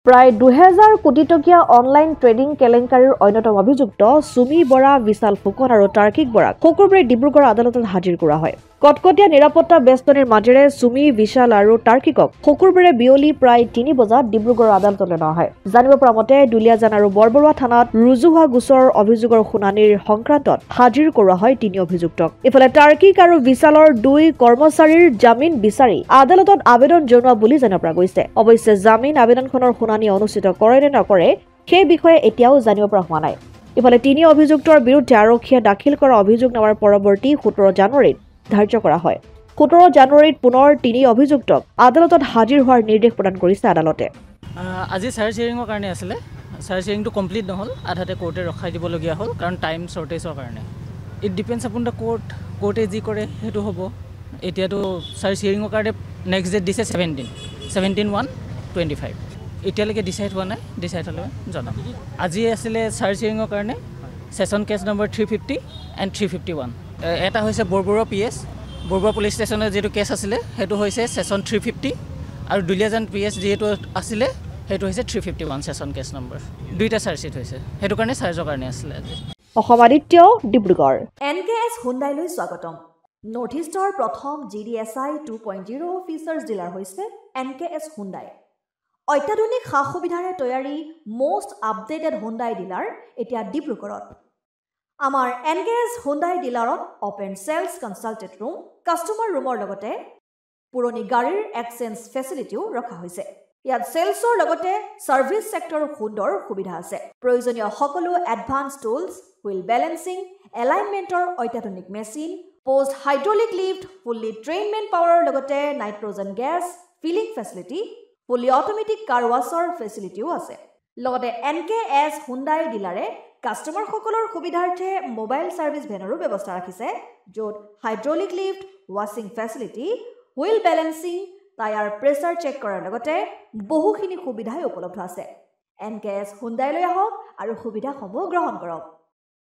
প্ৰায় 2000 কোটি টকীয়া অনলাইন ট্ৰেডিং কেলেংকাৰীৰ অন্যতম অভিযুক্ত সুমি বৰা, বিশাল ফুকন আৰু তাৰ্কিক বৰাক শুকুৰবাৰে ডিব্ৰুগড় আদালতত হাজিৰ কৰা হয়। কটকটীয়া নিৰাপত্তা বেষ্টনীৰ মাজেৰে সুমি, বিশাল আৰু তাৰ্কিকক শুকুৰবাৰে বিয়লি প্ৰায় 3 বজাত ডিব্ৰুগড় আদালতলৈ অনা হয়। জানিব পৰা মতে দুলিয়াজান আৰু বৰবৰুৱা থানাত ৰুজু হোৱা গোচৰৰ অভিযোগৰ শুনানিৰ সংক্ৰান্তত হাজিৰ কৰোৱা হয় 3 অভিযুক্তক। ইফালে তাৰ্কিক আৰু বিশালৰ 2 কৰ্মচাৰীৰ জামিন বিচাৰি আদালতত আবেদন জনোৱা বুলি জানিব পৰা গৈছে। অৱশ্যে জামিন আবেদনখনৰ শুনানি অনুষ্ঠিত কৰে নে নকৰে সেই বিষয়ে এতিয়াও জানিব পৰা হোৱা নাই। ইফালে 3 অভিযুক্তৰ বিৰুদ্ধে আৰক্ষীয়ে দাখিল কৰা অভিযোগনামাৰ পৰৱৰ্তী 17 জানুৱাৰীত ধাৰ্য কৰা হয়। 17 জানুৱাৰীত পুনৰ 3 অভিযুক্তক আদালতত হাজিৰ হোৱাৰ নিৰ্দেশ প্ৰদান কৰিছে আদালতে। আজি চাৰ্জ হিয়াৰিঙৰ কাৰণে আছিলে। চাৰ্জ হিয়াৰিংটো কমপ্লিট নহ'ল, আধাতে কোৰ্টে ৰখাই দিবলগীয়া হ'ল কাৰণ টাইম শ্বৰ্টেজৰ কাৰণে। ইট ডিপেণ্ডছ আপন দ্য কোৰ্টে যি কৰে সেইটো হ'ব। এতিয়াতো চাৰ্জ হিয়াৰিঙৰ কাৰণে নেক্সট ডেট দিছে 17/1/25। এতিয়ালৈকে ডিচাইড হোৱা নাই, ডিচাইড হ'লে জনাম। আজি আছিলে চাৰ্জ হিয়াৰিঙৰ কাৰণে ছেশ্যন কেছ নম্বৰ 350 এণ্ড 351। এটা হৈছে বৰবৰুৱা PS, বৰবৰুৱা পুলিচ ষ্টেচনৰ যিটো কেছ আছিলে সেইটো হৈছে ছেশ্যন 350 আৰু দুলিয়াজান PS যিহেতু আছিলে সেইটো হৈছে 351 ছেশ্যন কেছ নম্বৰ। দুইটা চাৰ্জশ্বিট হৈছে, সেইটো কাৰণে চাৰ্জৰ কাৰণে আছিলে আজি। অসম আদিত্য, ডিব্ৰুগড়। NKS হুণ্ডাইলৈ স্বাগতম। নৰ্থ ইষ্টৰ প্ৰথম GDSI 2.0 ফিচাৰ্ছ ডিলাৰ হৈছে NKS হুণ্ডাই। অত্যাধুনিক সা সুবিধাৰে তৈয়াৰী মষ্ট আপডেটেড হুণ্ডাই ডিলাৰ এতিয়া ডিব্ৰুগড়ত। আমাৰ NKS হুণ্ডাই ডিলাৰত open sales consulted room, customer ৰুমৰ লগতে পুৰণি গাড়ীৰ এক্সচেঞ্জ ফেচিলিটিও ৰখা হৈছে। ইয়াত চেলছৰ লগতে ছাৰ্ভিচ ছেক্টৰৰ সুন্দৰ সুবিধা আছে। প্ৰয়োজনীয় সকলো এডভান্স টুলছ, হুইল বেলেন্সিং, এলাইনমেণ্টৰ অত্যাধুনিক machine, post hydraulic lift, fully trained পাৱাৰৰ লগতে nitrogen gas filling facility, fully automatic car ৱাছৰ ফেচিলিটিও আছে। লগতে NKS হুণ্ডাই ডিলাৰে কাষ্টমাৰসকলৰ সুবিধাৰ্থে মোবাইল ছাৰ্ভিচ ভেনৰো ব্যৱস্থা ৰাখিছে, য'ত হাইড্ৰলিক লিফ্ট, ৱাছিং facility, wheel balancing, tyre pressure check কৰাৰ লগতে বহুখিনি সুবিধাই উপলব্ধ আছে। NKS হুণ্ডাইলৈ আহক আৰু সুবিধাসমূহ গ্ৰহণ কৰক।